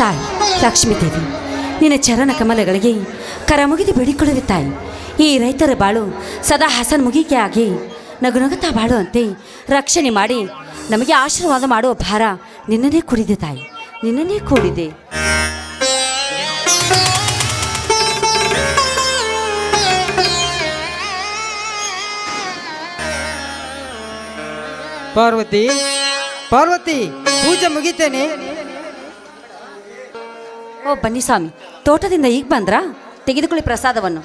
ತಾಯಿ ಲಕ್ಷ್ಮೀ ದೇವಿ, ನಿನ್ನ ಚರಣ ಕಮಲಗಳಿಗೆ ಕರ ಮುಗಿದು ಬೇಡಿಕೊಳ್ಳುವೆ ತಾಯಿ. ಈ ರೈತರ ಬಾಳು ಸದಾ ಹಸನ್ಮುಖಿಗೆ ಆಗಿ ನಗುನಗುತ್ತಾ ಬಾಳುವಂತೆ ರಕ್ಷಣೆ ಮಾಡಿ ನಮಗೆ ಆಶೀರ್ವಾದ ಮಾಡುವ ಭಾರ ನಿನ್ನನ್ನೇ ಕೂಡಿದೆ ತಾಯಿ, ನಿನ್ನನ್ನೇ ಕೂಡಿದೆ. ಪಾರ್ವತಿ, ಪಾರ್ವತಿ, ಪೂಜೆ ಮುಗಿತೇನೆ. ಓ ಬನ್ನಿ ಸ್ವಾಮಿ, ತೋಟದಿಂದ ಈಗ ಬಂದ್ರಾ? ತೆಗೆದುಕೊಳ್ಳಿ ಪ್ರಸಾದವನ್ನು.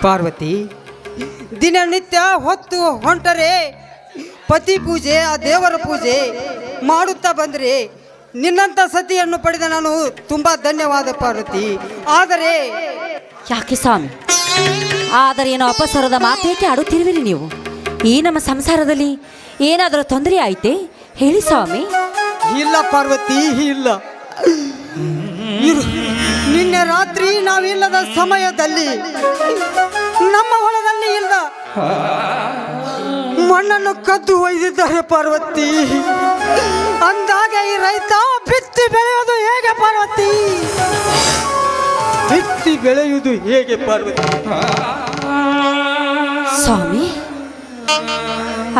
ಪಾರ್ವತಿ, ದಿನನಿತ್ಯ ಹೊತ್ತು ಹೊಂಟರೆ ಪತಿ ಪೂಜೆ, ಆ ದೇವರ ಪೂಜೆ ಮಾಡುತ್ತಾ ಬಂದರೆ ನಿನ್ನಂಥ ಸತಿಯನ್ನು ಪಡೆದ ನಾನು ತುಂಬ ಧನ್ಯವಾದ ಪಾರ್ವತಿ. ಆದರೆ ಯಾಕೆ ಸ್ವಾಮಿ, ಆದರೆ ಏನೋ ಅಪಸರದ ಮಾತೇಕೆ ಆಡುತ್ತಿರುವಿರಿ ನೀವು? ಈ ನಮ್ಮ ಸಂಸಾರದಲ್ಲಿ ಏನಾದರೂ ತೊಂದರೆ ಆಯ್ತೆ ಹೇಳಿ ಸ್ವಾಮಿ. ಇಲ್ಲ ಪಾರ್ವತಿ, ಇಲ್ಲ. ನಿನ್ನೆ ರಾತ್ರಿ ನಾವಿಲ್ಲದ ಸಮಯದಲ್ಲಿ ನಮ್ಮ ಹೊಲದಲ್ಲಿ ಇಲ್ಲ ಮಣ್ಣನ್ನು ಕದ್ದು ಒಯ್ದಿದ್ದಾರೆ ಪಾರ್ವತಿ. ಅಂದಾಗ ಈ ರೈತ ಬಿತ್ತಿ ಬೆಳೆಯೋದು ಹೇಗೆ ಪಾರ್ವತಿ? ಬಿತ್ತಿ ಬೆಳೆಯುವುದು ಹೇಗೆ ಪಾರ್ವತಿ? ಸ್ವಾಮಿ,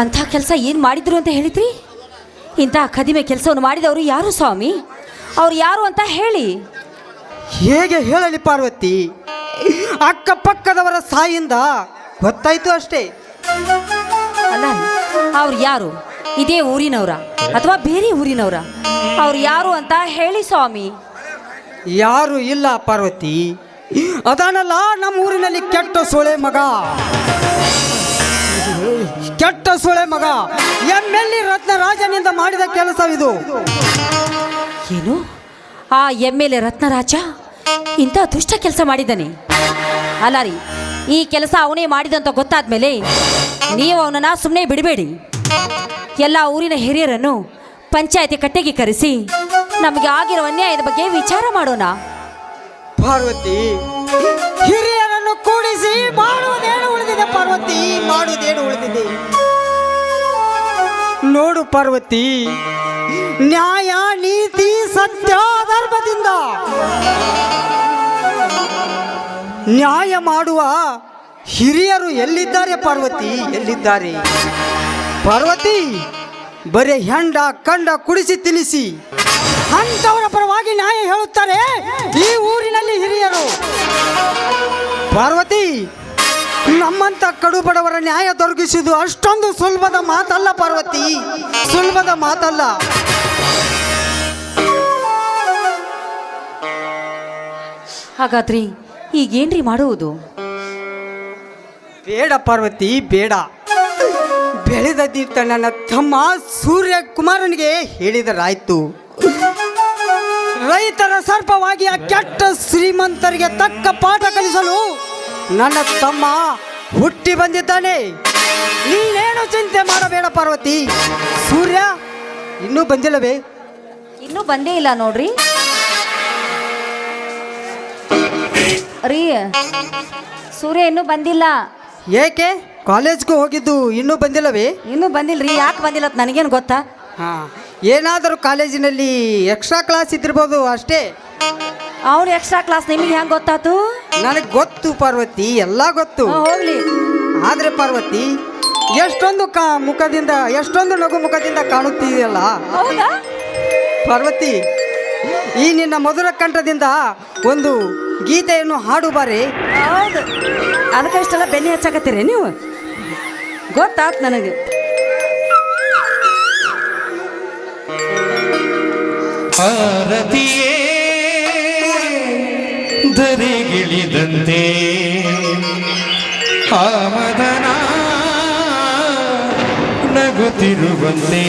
ಅಂಥ ಕೆಲಸ ಏನು ಮಾಡಿದ್ರು ಅಂತ ಹೇಳಿದ್ರಿ? ಇಂಥ ಕದಿಮೆ ಕೆಲಸವನ್ನು ಮಾಡಿದವರು ಯಾರು ಸ್ವಾಮಿ? ಅವ್ರು ಯಾರು ಅಂತ ಹೇಳಿ. ಹೇಗೆ ಹೇಳಲಿ ಪಾರ್ವತಿ? ಅಕ್ಕಪಕ್ಕದವರ ಸಾಯಿಂದ ಗೊತ್ತಾಯ್ತು ಅಷ್ಟೇ. ಅಲ್ಲ, ಅವ್ರು ಯಾರು? ಇದೇ ಊರಿನವರ ಅಥವಾ ಬೇರೆ ಊರಿನವರ? ಅವ್ರು ಯಾರು ಅಂತ ಹೇಳಿ ಸ್ವಾಮಿ. ಯಾರು ಇಲ್ಲ ಪಾರ್ವತಿ. ಅದಾನಲ್ಲ ನಮ್ಮ ಊರಿನಲ್ಲಿ ಕೆಟ್ಟ ಸೊಳೆ ಮಗ, ಕೆಟ್ಟ ಸೊಳೆ ಮಗ ಎಮ್ಮೆಲ್ಲಿ ರತ್ನರಾಜನಿಂದ ಮಾಡಿದ ಕೆಲಸವಿದು. ಏನು? ಆ ಎಮ್ಮೆಲೆ ರತ್ನರಾಜ ಇಂಥ ದುಷ್ಟ ಕೆಲಸ ಮಾಡಿದ್ದಾನೆ? ಅಲ್ಲ ರೀ, ಈ ಕೆಲಸ ಅವನೇ ಮಾಡಿದಂತ ಗೊತ್ತಾದ್ಮೇಲೆ ನೀವು ಅವನನ್ನ ಸುಮ್ಮನೆ ಬಿಡಬೇಡಿ. ಎಲ್ಲ ಊರಿನ ಹಿರಿಯರನ್ನು ಪಂಚಾಯತಿ ಕಟ್ಟೆಗೆ ಕರೆಸಿ ನಮಗೆ ಆಗಿರುವ ಅನ್ಯಾಯದ ಬಗ್ಗೆ ವಿಚಾರ ಮಾಡೋಣ. ಪಾರ್ವತಿ, ಹಿರಿಯರನ್ನು ಕೂಡಿಸಿ ಮಾಡುವುದೇನು ಉಳಿದಿದೆ ಪಾರ್ವತಿ, ಮಾಡುವುದೇನು ಉಳಿದಿದೆ? ನೋಡು ಪಾರ್ವತಿ, ನ್ಯಾಯ ನೀತಿ ಸತ್ಯ ಧರ್ಮದಿಂದ ನ್ಯಾಯ ಮಾಡುವ ಹಿರಿಯರು ಎಲ್ಲಿದ್ದಾರೆ ಪಾರ್ವತಿ? ಎಲ್ಲಿದ್ದಾರೆ ಪಾರ್ವತಿ? ಬರೀ ಹೆಂಡ ಕಂಡ ಕುಡಿಸಿ ತಿನಿಸಿ ಅಂಥವರ ಪರವಾಗಿ ನ್ಯಾಯ ಹೇಳುತ್ತಾರೆ ಈ ಊರಿನಲ್ಲಿ ಹಿರಿಯರು. ಪಾರ್ವತಿ, ನಮ್ಮಂತ ಕಡು ಬಡವರ ನ್ಯಾಯ ದೊರಕಿಸುವುದು ಅಷ್ಟೊಂದು ಸುಲಭದ ಮಾತಲ್ಲ ಪಾರ್ವತಿ, ಸುಲಭದ ಮಾತಲ್ಲ. ಹಾಗಾದ್ರಿ ಈಗೇನ್ರಿ ಮಾಡುವುದು? ಬೇಡ ಪಾರ್ವತಿ, ಬೇಡ. ಬೆಳೆದದ್ದಿತ್ತ ನನ್ನ ತಮ್ಮ ಸೂರ್ಯಕುಮಾರನಿಗೆ ಹೇಳಿದರಾಯ್ತು. ರೈತರ ಸರ್ಪವಾಗಿ ಆ ಕೆಟ್ಟ ಶ್ರೀಮಂತರಿಗೆ ತಕ್ಕ ಪಾಠ ಕಲಿಸಲು ನನ್ನ ತಮ್ಮ ಹುಟ್ಟಿ ಬಂದಿದ್ದಾನೆ. ನೀನೇನು ಚಿಂತೆ ಮಾಡಬೇಡ ಪಾರ್ವತಿ. ಸೂರ್ಯ ಇನ್ನೂ ಬಂದಿಲ್ಲವೇ? ಇನ್ನೂ ಬಂದೇ ಇಲ್ಲ ನೋಡ್ರಿ. ರೀ, ಸೂರ್ಯ ಇನ್ನೂ ಬಂದಿಲ್ಲ. ಏಕೆ? ಕಾಲೇಜ್ಗೂ ಹೋಗಿದ್ದು ಇನ್ನೂ ಬಂದಿಲ್ಲವೇ? ಇನ್ನೂ ಬಂದಿಲ್ರಿ. ಯಾಕೆ ಬಂದಿಲ್ಲ ನನಗೇನು ಗೊತ್ತಾ? ಹಾಂ, ಏನಾದರೂ ಕಾಲೇಜಿನಲ್ಲಿ ಎಕ್ಸ್ಟ್ರಾ ಕ್ಲಾಸ್ ಇದ್ದಿರ್ಬೋದು ಅಷ್ಟೇ. ಅವ್ರು ಎಕ್ಸ್ಟ್ರಾ ಕ್ಲಾಸ್ ನಿಮಗೆ ಹೆಂಗೆ ಗೊತ್ತಾತು? ನನಗೆ ಗೊತ್ತು ಪಾರ್ವತಿ, ಎಲ್ಲ ಗೊತ್ತು. ಹೋಗ್ಲಿ. ಆದರೆ ಪಾರ್ವತಿ, ಎಷ್ಟೊಂದು ಮುಖದಿಂದ, ಎಷ್ಟೊಂದು ನಗು ಮುಖದಿಂದ ಕಾಣುತ್ತಿದೆಯಲ್ಲ. ಹೌದಾ ಪಾರ್ವತಿ, ಈ ನಿನ್ನ ಮಧುರ ಕಂಠದಿಂದ ಒಂದು ಗೀತೆಯನ್ನು ಹಾಡು ಬಾರೆ. ಹೌದು, ಅದಕ್ಕೆ ಇಷ್ಟೆಲ್ಲ ಬೆನ್ನಿ ಹಚ್ಚಾಕತ್ತೀರಿ ನೀವು? ಗೊತ್ತಾತ್ ನನಗೆ. ಭಾರತೀಯೇ ಧರೆಗಿಳಿದಂತೆ ಆಮದನ ನಗುತ್ತಿರುವಂತೆ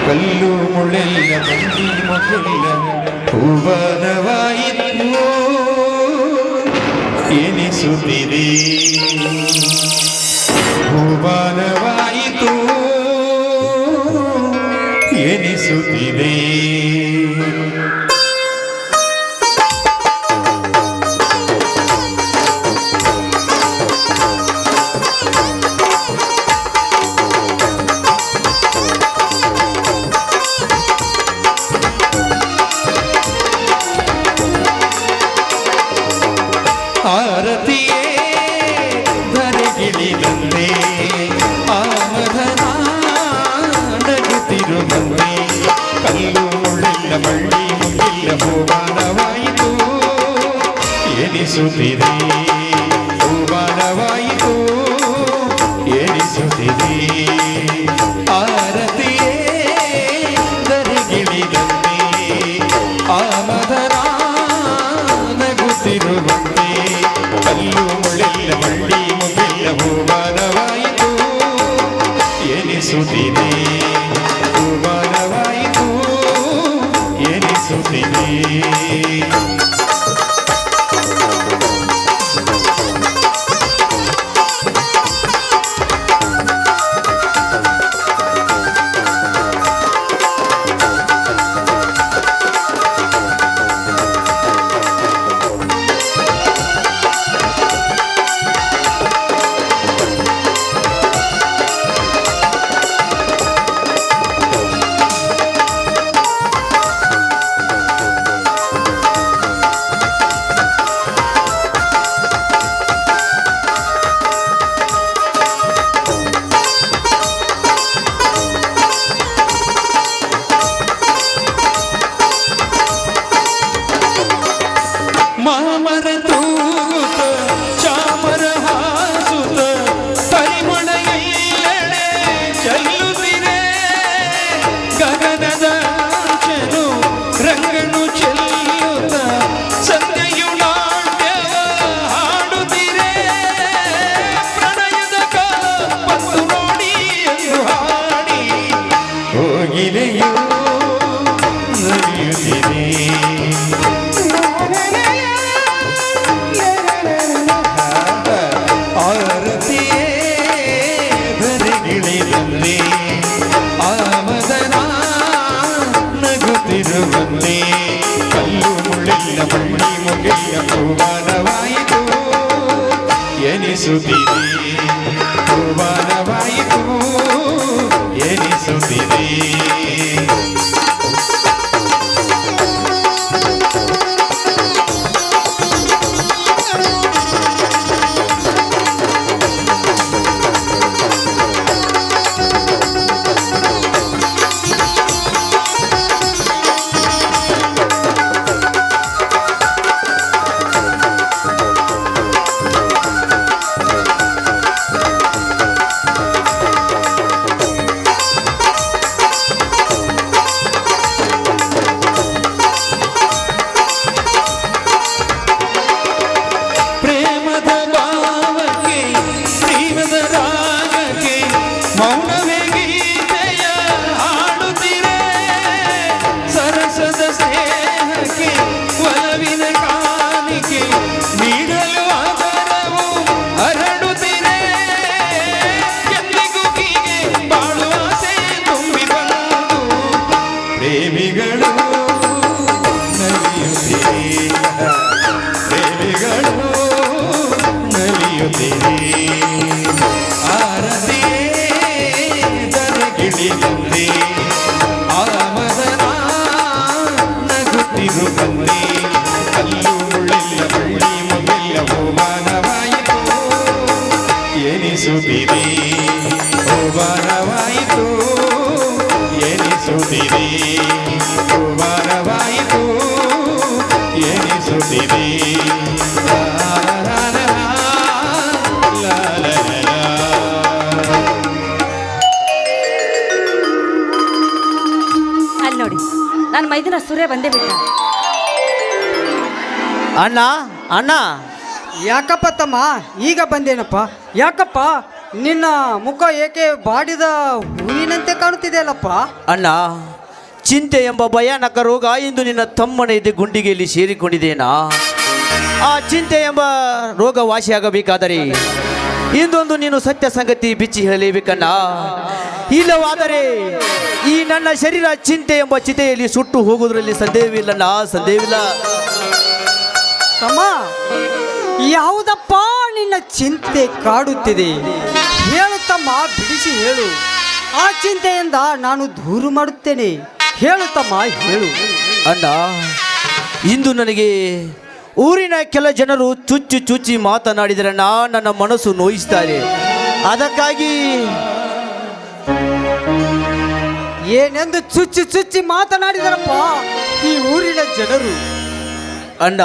ಕಲ್ಲು ಮುಳ್ಳೆಲ್ಲ ಮಂದಿ ಮಕ್ಕಳೆಲ್ಲ ಹೂವನವಾಯಿತು ಎನಿಸುತ್ತಿದೆ, ಹೂವನವಾಯಿತು ಎನಿಸುತ್ತಿದೆ. ಬಳ್ಳಿ ಮುಗಿಲ್ಲ ಹೂವಾನವಾಯಿತು ಎನಿಸುತ್ತಿದೆ ಹೂವಾನವಾಯಿತು ಎನಿಸುತ್ತಿದೆ ಆರತಿಯೇ ದರಿಗಿಳಿದಂತೆ ಆಮದರ ನಗುತ್ತಿರುವಂತೆ ಕಲ್ಲು ಮುಳ್ಳೆಲ್ಲ ಬಳ್ಳಿ ಮುಗಿಲ್ಲ ಹೂವಾನವಾಯಿತು ಎನಿಸುತ್ತಿದೆ ಹೂವಾನವಾಯಿತು ಎನಿಸುತ್ತಿದೆ ಮಾಮರ ತೂಗುತ್ತ ಚಾಮರ ಹಾಸುತ್ತ ಪರಿಮಳ ಎಲ್ಲೆಡೆ ಚೆಲ್ಲುತ್ತಿದೆ ಗಗನದ ಅಂಚನು ರಂಗನು ಚೆಲ್ಲುತ್ತ ಸಂಧ್ಯೆಯು ನಾಟ್ಯವ ಹಾಡುತ್ತಿರೆ ಪ್ರಣಯದ ಕಾಲ ಬಂದು ನೋಡಿ ಎಂದು ಹಾಡಿ ಹೋಗಿದೆಯೋ ನಡೆಯುತ್ತಿದೆ ಆರತಿಯೇ ಬರೆಗಿಳಿದಂತೆ ಆಮದನ ನಗುತ್ತಿರುವಂತೆ ಕಲ್ಲು ಮುಳ್ಳೆಲ್ಲ ಬಳ್ಳಿ ಮುಗಿಲ್ಲ ಹೂವಾನವಾಯಿತು ಎನಿಸುತ್ತಿದೆ ಹೂವಾನವಾಯಿತು ಎನಿಸುತ್ತಿದೆ ಪ್ರೇಮದ ಭಾವಕ್ಕೆ ಪ್ರೇಮದ ರಾಗಕ್ಕೆ ಮೌನವೇ ಗೀತೆಯ ಹಾಡುತ್ತಿರೆ ಸರಸದ ಸ್ನೇಹಕ್ಕೆ ಒಲವಿನ ಕಾಣಿಕೆ ನೀಡಲು ಆದರವು ಹರಡುತ್ತಿರೆ ಎಂದಿಗೂ ಹೀಗೆ ಬಾಳುವ ಆಸೆ ತುಂಬಿ ಬಂದು ಪ್ರೇಮಿಗಳು ನಲಿಯುತ್ತಿರೆ ಪ್ರೇಮಿಗಳು ನಲಿಯುತ್ತಿದೆ ಆರತಿಯೇ ದರಗಿಳಿದಂತೆ ಆಮದನ ನಗುತ್ತಿರುವಂತೆ ಕಲ್ಲು ಮುಳ್ಳೆಲ್ಲ ಬಳ್ಳಿ ಮುಗಿಲ್ಲ ಹೂವಾನವಾಯಿತು ಎನಿಸುತ್ತಿದೆ ಹೂವಾನವಾಯಿತು ಎನಿಸುತ್ತಿದೆ ಹೂವಾನವಾಯಿತು ಎನಿಸುತ್ತಿದೆ ಅಲ್ಲಿ ನೋಡಿ ನನ್ನ ಮೈದಿನ ಸೂರ್ಯ ಬಂದೇ ಬಿಟ್ಟ. ಅಣ್ಣ ಅಣ್ಣ ಯಾಕಪ್ಪ ತಮ್ಮ ಈಗ ಬಂದೇನಪ್ಪ ಯಾಕಪ್ಪ ನಿನ್ನ ಮುಖ ಏಕೆ ಬಾಡಿದ ಹೂವಿನಂತೆ ಕಾಣುತ್ತಿದೆಯಲ್ಲಪ್ಪ ಅಣ್ಣ, ಚಿಂತೆ ಎಂಬ ಭಯಾನಕ ರೋಗ ಇಂದು ನಿನ್ನ ತಮ್ಮನ ಎದೆ ಗುಂಡಿಗೆಯಲ್ಲಿ ಸೇರಿಕೊಂಡಿದೇನಾ? ಆ ಚಿಂತೆ ಎಂಬ ರೋಗ ವಾಸಿಯಾಗಬೇಕಾದರೆ ಇಂದೊಂದು ನೀನು ಸತ್ಯ ಸಂಗತಿ ಬಿಚ್ಚಿ ಹೇಳಲೇಬೇಕಣ್ಣ. ಇಲ್ಲವಾದರೆ ಈ ನನ್ನ ಶರೀರ ಚಿಂತೆ ಎಂಬ ಚಿತೆಯಲ್ಲಿ ಸುಟ್ಟು ಹೋಗುವುದರಲ್ಲಿ ಸಂದೇಹವಿಲ್ಲಣ್ಣ, ಸಂದೇಹವಿಲ್ಲ. ತಮ್ಮ ಯಾವುದಪ್ಪ ನಿನ್ನ ಚಿಂತೆ ಕಾಡುತ್ತಿದೆ? ಹೇಳು ತಮ್ಮ, ಬಿಡಿಸಿ ಹೇಳು. ಆ ಚಿಂತೆಯಿಂದ ನಾನು ದೂರ ಮಾಡುತ್ತೇನೆ. ಹೇಳು ತಮ್ಮ, ಹೇಳು. ಅಣ್ಣ, ಇಂದು ನನಗೆ ಊರಿನ ಕೆಲ ಜನರು ಚುಚ್ಚಿ ಚುಚ್ಚಿ ಮಾತನಾಡಿದರಣ್ಣ, ನನ್ನ ಮನಸ್ಸು ನೋಯಿಸ್ತಾರೆ. ಅದಕ್ಕಾಗಿ ಏನೆಂದು ಚುಚ್ಚಿ ಚುಚ್ಚಿ ಮಾತನಾಡಿದರಪ್ಪ ಈ ಊರಿನ ಜನರು. ಅಣ್ಣ,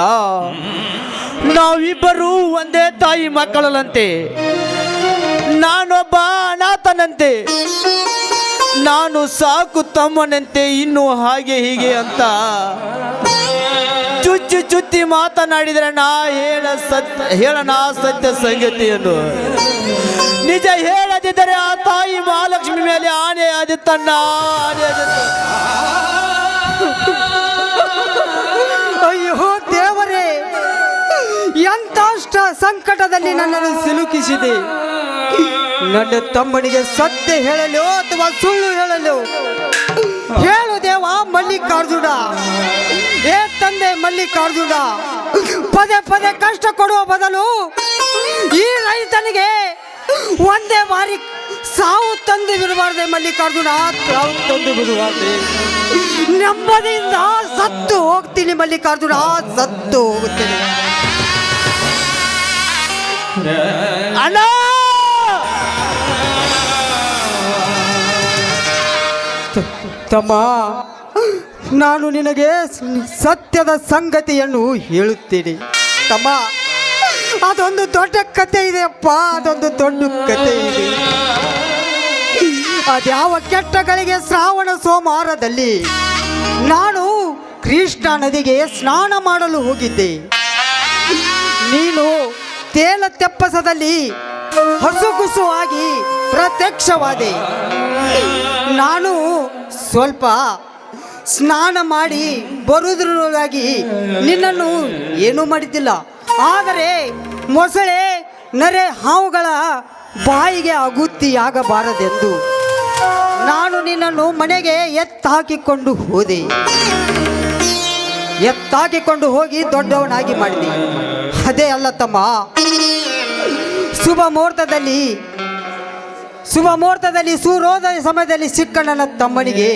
ನಾವಿಬ್ಬರು ಒಂದೇ ತಾಯಿ ಮಕ್ಕಳಂತೆ. ನಾನೊಬ್ಬ ಅನಾಥನಂತೆ, ನಾನು ಸಾಕು ತಮ್ಮನಂತೆ, ಇನ್ನು ಹಾಗೆ ಹೀಗೆ ಅಂತ ಚುಚ್ಚಿ ಚುಚ್ಚಿ ಮಾತನಾಡಿದ್ರೆ ಹೇಳನ ಸತ್ಯ ಸಂಗತಿಯನ್ನು. ನಿಜ ಹೇಳದಿದ್ದರೆ ಆ ತಾಯಿ ಮಹಾಲಕ್ಷ್ಮಿ ಮೇಲೆ ಆನೆ ಆದಿತ್ತಣ್ಣ, ಆನೆ ಆದಿತ್ತು. ಅಯ್ಯೋ ದೇವರೇ, ಎಂತಷ್ಟ ಸಂಕಟದಲ್ಲಿ ನನ್ನನ್ನು ಸಿಲುಕಿಸಿದೆ. ನನ್ನ ತಮ್ಮನಿಗೆ ಸತ್ಯ ಹೇಳಲು ಅಥವಾ ಸುಳ್ಳು ಹೇಳಲು? ಹೇಳು ದೇವ ಮಲ್ಲಿಕಾರ್ಜುನ. ಏ ತಂದೆ ಮಲ್ಲಿಕಾರ್ಜುನ, ಪದೇ ಪದೇ ಕಷ್ಟ ಕೊಡುವ ಬದಲು ಈ ರೈತನಿಗೆ ಒಂದೇ ಬಾರಿ ಸಾವು ತಂದು ಬಿಡಬಾರ್ದೆ ಮಲ್ಲಿಕಾರ್ಜುನ, ಸಾವು ತಂದು ಬಿಡಬಾರ್ದೆ. ನೆಮ್ಮದಿಯಿಂದ ಸತ್ತು ಹೋಗ್ತೀನಿ ಮಲ್ಲಿಕಾರ್ಜುನ, ಸತ್ತು ಹೋಗುತ್ತೇನೆ. ಅಣ್ಣ, ತಮ್ಮ, ನಾನು ನಿನಗೆ ಸತ್ಯದ ಸಂಗತಿಯನ್ನು ಹೇಳುತ್ತೇನೆ ತಮ್ಮ. ಅದೊಂದು ದೊಡ್ಡ ಕತೆ ಇದೆಯಪ್ಪ, ಅದೊಂದು ದೊಡ್ಡ ಕತೆ ಇದೆ. ಅದ್ಯಾವ ಕೆಟ್ಟಗಳಿಗೆ ಶ್ರಾವಣ ಸೋಮವಾರದಲ್ಲಿ ನಾನು ಕೃಷ್ಣ ನದಿಗೆ ಸ್ನಾನ ಮಾಡಲು ಹೋಗಿದ್ದೆ. ನೀನು ತೇಲ ತೆಪ್ಪಸದಲ್ಲಿ ಹಸುಗುಸುವಾಗಿ ಪ್ರತ್ಯಕ್ಷವಾದೆ. ನಾನು ಸ್ವಲ್ಪ ಸ್ನಾನ ಮಾಡಿ ಬರುವುದರೊಳಗಾಗಿ ನಿನ್ನನ್ನು ಏನೂ ಮಾಡಿದ್ದಿಲ್ಲ. ಆದರೆ ಮೊಸಳೆ ನರೆ ಹಾವುಗಳ ಬಾಯಿಗೆ ಅಗುತ್ತಿಯಾಗಬಾರದೆಂದು ನಾನು ನಿನ್ನನ್ನು ಮನೆಗೆ ಎತ್ತಾಕಿಕೊಂಡು ಹೋದೆ. ಎತ್ತಾಕಿಕೊಂಡು ಹೋಗಿ ದೊಡ್ಡವನಾಗಿ ಮಾಡಿದೆ. ಅದೇ ಅಲ್ಲ ತಮ್ಮ, ಶುಭ ಮುಹೂರ್ತದಲ್ಲಿ ಸೂರ್ಯೋದಯ ಸಮಯದಲ್ಲಿ ಸಿಕ್ಕ ನನ್ನ ತಮ್ಮನಿಗೆ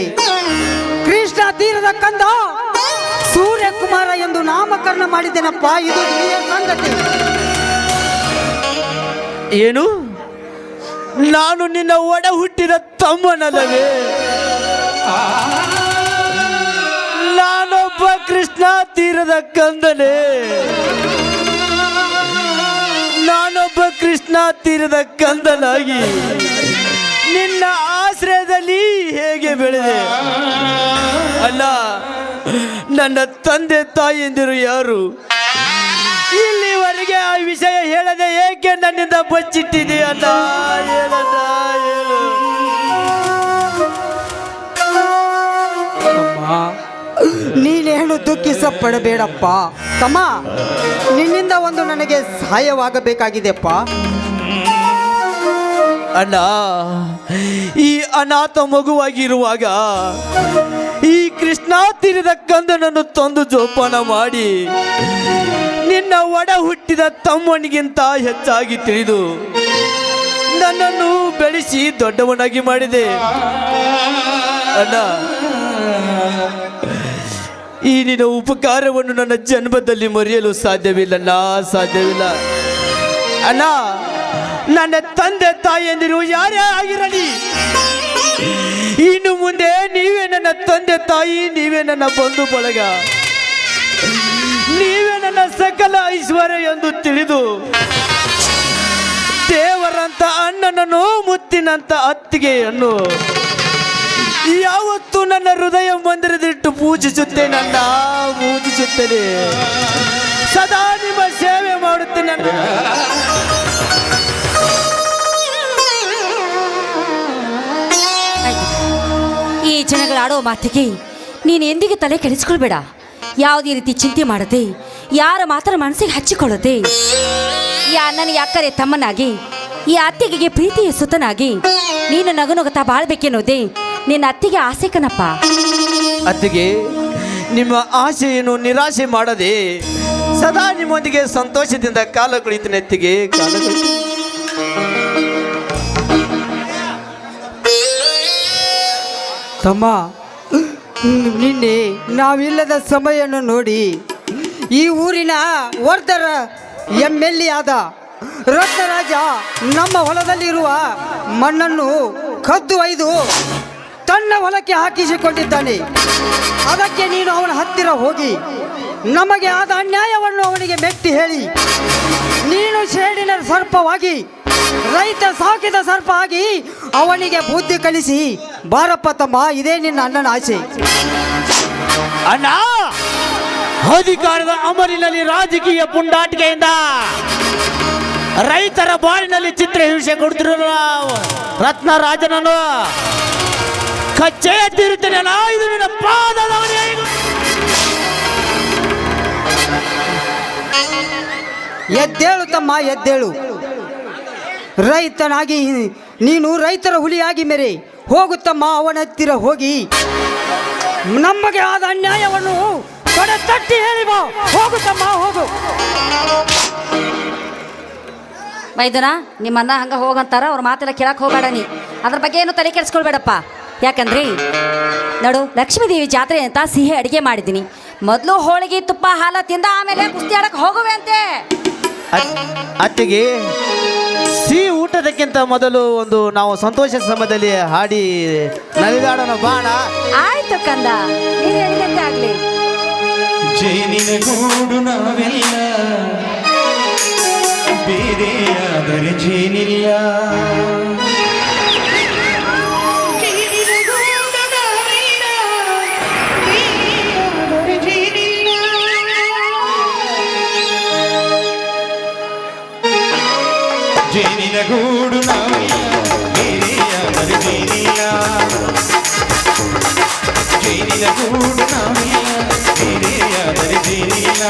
ಕೃಷ್ಣ ತೀರದ ಕಂದ ಸೂರ್ಯಕುಮಾರ ಎಂದು ನಾಮಕರಣ ಮಾಡಿದ್ದೇನಪ್ಪ. ಇದು ನಿಜ ಸಂಗತಿ. ಏನು? ನಾನು ನಿನ್ನ ಒಡ ಹುಟ್ಟಿದ ತಮ್ಮನಲ್ಲವೇ? ನಾನೊಬ್ಬ ಕೃಷ್ಣ ತೀರದ ಕಂದನೇ. ನಾನೊಬ್ಬ ಕೃಷ್ಣ ತೀರದ ಕಂದನಾಗಿ ನಿನ್ನ ಆಶ್ರಯದಲ್ಲಿ ಹೇಗೆ ಬೆಳೆದೆ? ಅಲ್ಲ, ನನ್ನ ತಂದೆ ತಾಯಿಯಂದಿರು ಯಾರು? ಇಲ್ಲಿವರೆಗೆ ಆ ವಿಷಯ ಹೇಳದೆ ಏಕೆ ನನ್ನಿಂದ ಬಚ್ಚಿಟ್ಟಿದೆ? ಅಲ್ಲ, ಹೇಳದ ಹೇಳು. ನೀನೇನು ದುಃಖಿಸ ಪಡಬೇಡಪ್ಪ ತಮ್ಮ. ನಿನ್ನಿಂದ ಒಂದು ನನಗೆ ಸಹಾಯವಾಗಬೇಕಾಗಿದೆಪ್ಪ. ಅಣ್ಣ, ಈ ಅನಾಥ ಮಗುವಾಗಿರುವಾಗ ಈ ಕೃಷ್ಣ ತೀರದ ಕಂದನನ್ನು ತಂದು ಜೋಪಾನ ಮಾಡಿ ನಿನ್ನ ಒಡ ಹುಟ್ಟಿದ ತಮ್ಮನಿಗಿಂತ ಹೆಚ್ಚಾಗಿ ತಿಳಿದು ನನ್ನನ್ನು ಬೆಳೆಸಿ ದೊಡ್ಡವನಾಗಿ ಮಾಡಿದೆ. ಅಣ್ಣ, ಈ ನಿನ್ನ ಉಪಕಾರವನ್ನು ನನ್ನ ಜನ್ಮದಲ್ಲಿ ಮರೆಯಲು ಸಾಧ್ಯವಿಲ್ಲ, ಸಾಧ್ಯವಿಲ್ಲ. ಅಣ್ಣ, ನನ್ನ ತಂದೆ ತಾಯಿಯಂದಿರು ಯಾರೇ ಆಗಿರಲಿ, ಇನ್ನು ಮುಂದೆ ನೀವೇ ನನ್ನ ತಂದೆ ತಾಯಿ, ನೀವೇ ನನ್ನ ಬಂಧು ಬಳಗ, ನೀವೇ ನನ್ನ ಸಕಲ ಐಶ್ವರ್ಯ ಎಂದು ತಿಳಿದು ದೇವರಂತ ಅಣ್ಣನನ್ನು, ಮುತ್ತಿನಂತ ಅತ್ತಿಗೆಯನ್ನು ಯಾವತ್ತೂ ನನ್ನ ಹೃದಯ ಮಂದಿರದಿಟ್ಟು ಪೂಜಿಸುತ್ತೇನೆ. ಪೂಜಿಸುತ್ತೇನೆ, ಸದಾ ನಿಮ್ಮ ಸೇವೆ ಮಾಡುತ್ತೇನೆ. ಈ ಜನಗಳ ಆಡೋ ಮಾತಿಗೆ ನೀನು ಎಂದಿಗೂ ತಲೆ ಕೆಡಿಸ್ಕೊಳ್ಬೇಡ. ಯಾವುದೇ ರೀತಿ ಚಿಂತೆ ಮಾಡದೆ, ಯಾರ ಮಾತ್ರ ಮನಸ್ಸಿಗೆ ಹಚ್ಚಿಕೊಳ್ಳದೆ, ಈ ಅಣ್ಣನಿಗೆ ಅಕ್ಕರೆ ತಮ್ಮನಾಗಿ, ಈ ಅತ್ತಿಗೆಗೆ ಪ್ರೀತಿಯ ಸುತನಾಗಿ ನೀನು ನಗುನಗುತ್ತಾ ಬಾಳ್ಬೇಕೆನ್ನೋದೇ ನಿನ್ನ ಅತ್ತಿಗೆ ಆಸೆ ಕಣಪ್ಪ. ಅತ್ತಿಗೆ, ನಿಮ್ಮ ಆಸೆಯನ್ನು ನಿರಾಶೆ ಮಾಡದೆ ಸದಾ ನಿಮ್ಮೊಂದಿಗೆ ಸಂತೋಷದಿಂದ ಕಾಲ ಕಳೀತೀನಿ. ಅತ್ತಿಗೆ, ಕಾಲ ಕಳೀತೀನಿ. ತಮ್ಮ, ನಿನ್ನೆ ನಾವಿಲ್ಲದ ಸಮಯವನ್ನು ನೋಡಿ ಈ ಊರಿನ ವರ್ಧರ MLA ಆದ ರತ್ನರಾಜ ನಮ್ಮ ಹೊಲದಲ್ಲಿರುವ ಮಣ್ಣನ್ನು ಕದ್ದು ಒಯ್ದು ತನ್ನ ಹೊಲಕ್ಕೆ ಹಾಕಿಸಿಕೊಂಡಿದ್ದಾನೆ. ಅದಕ್ಕೆ ನೀನು ಅವನ ಹತ್ತಿರ ಹೋಗಿ ನಮಗೆ ಆದ ಅನ್ಯಾಯವನ್ನು ಅವನಿಗೆ ಮೆಟ್ಟಿ ಹೇಳಿ, ನೀನು ಸೇಡಿನ ಸರ್ಪವಾಗಿ ರೈತ ಸಾಕಿದ ಸರ್ಪ ಆಗಿ ಅವನಿಗೆ ಬುದ್ಧಿ ಕಲಿಸಿ ಬಾರಪ್ಪ ತಮ್ಮ. ಇದೇ ನಿನ್ನ ಅಣ್ಣನ ಆಸೆ. ಅಣ್ಣ, ಅಧಿಕಾರದ ಅಮರಿನಲ್ಲಿ ರಾಜಕೀಯ ಪುಂಡಾಟಿಕೆಯಿಂದ ರೈತರ ಬಾಳಿನಲ್ಲಿ ಚಿತ್ರಹಿಂಸೆ ಕೊಡ್ತಿರೋ ರತ್ನರಾಜನನ್ನು ಕಚ್ಚೆಯ ತೀರುತ್ತೇನೆ. ಇದು ನಿನ್ನ ಪಾದದ ಎದ್ದೇಳು ತಮ್ಮ, ಎದ್ದೇಳು. ರೈತನಾಗಿ ನೀನು ರೈತರ ಹುಲಿಯಾಗಿ ಮೆರೆ. ಹೋಗುತ್ತಮ್ಮ, ಅವನ ಹತ್ತಿರ ಹೋಗಿ ನಮಗೆ ಆದ ಅನ್ಯಾಯವನ್ನು ತೊಡೆ ತಟ್ಟಿ ಹೇಳಿ ಬಾ. ಹೋಗುತ್ತಮ್ಮ, ಹೋಗು. ಮೈದನ ನಿಮ್ಮನ್ನ ಹಂಗ ಹೋಗಂತಾರ, ಅವ್ರ ಮಾತೆಲ್ಲ ಕೇಳಕ್ಕೆ ಹೋಗಬೇಡ. ನೀ ಅದ್ರ ಬಗ್ಗೆ ಏನು ತಲೆ ಕೆಡಿಸ್ಕೊಳ್ಬೇಡಪ್ಪ. ಯಾಕಂದ್ರಿ ನೋಡು, ಲಕ್ಷ್ಮೀದೇವಿ ಜಾತ್ರೆ ಅಂತ ಸಿಹಿ ಅಡುಗೆ ಮಾಡಿದ್ದೀನಿ. ಮೊದಲು ಹೋಳಿಗೆ ತುಪ್ಪ ಹಾಲ ತಿಂದ ಆಮೇಲೆ ಕುಸ್ತಿ ಆಡಕ್ಕೆ ಹೋಗುವೆ ಅಂತೆ. ಅತ್ತಿಗೆ, ಸಿಹಿ ಊಟದಕ್ಕಿಂತ ಮೊದಲು ಒಂದು ನಾವು ಸಂತೋಷ ಸಮಯದಲ್ಲಿ ಹಾಡಿ ನಲಿದಾಡೋಣ ಬಾಣ. ಆಯ್ತು ಕಂದ, ನೀನು ಹೇಳಿದಂತೆ ಆಗ್ಲಿ. ಜೇನಿನ ಗೂಡು ನಾವೆಲ್ಲ, ಬೇರೆಯಾದರೆ ಜೇನಿಲ್ಲ. ಜೇನಿನ ಗೂಡು ನಾವೆಲ್ಲ, ಬೇರೆಯಾದರೆ ಜೇನಿಲ್ಲ. ಜೇನಿನ ಗೂಡು ನಾವೆಲ್ಲ, ಬೇರೆಯಾದರೆ ಜೇನಿಲ್ಲ.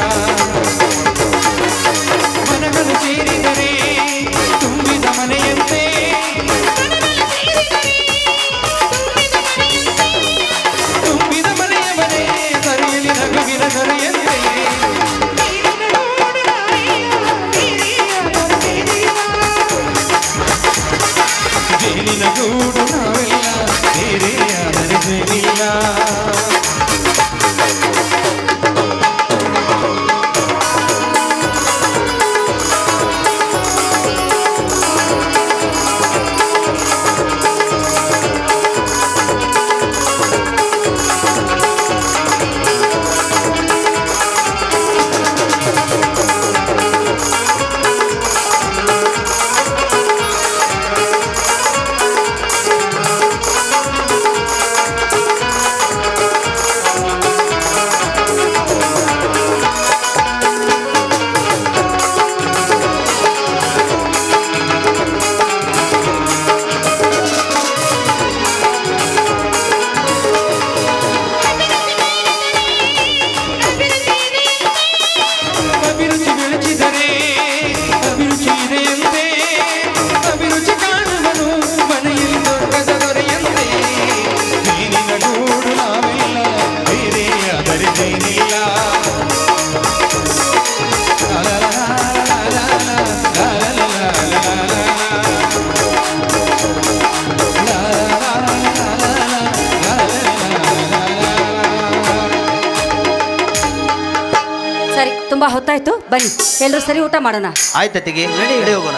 ಮನಗಳು ಸೇರಿದರೆ ತುಂಬಿದ ಮನೆಯಂತೆ, ತುಂಬಿದ ಮನೆಯ ಮನೆ ಕರೆಯಲಿ ನಗುವಿನ ಕರೆಯಂತೆ. ಜೇನಿನ ಗೂಡು ನಾವೆಲ್ಲ, ಬೇರೆಯಾದರೆ ಜೇನಿಲ್ಲ. ಸರಿ, ತುಂಬಾ ಹೊತ್ತಾಯ್ತು, ಬನ್ನಿ ಎಲ್ಲರೂ ಸರಿ ಊಟ ಮಾಡೋಣ. ಆಯ್ತತ್ತಿಗೆ, ನಡಿ ಹೋಗೋಣ.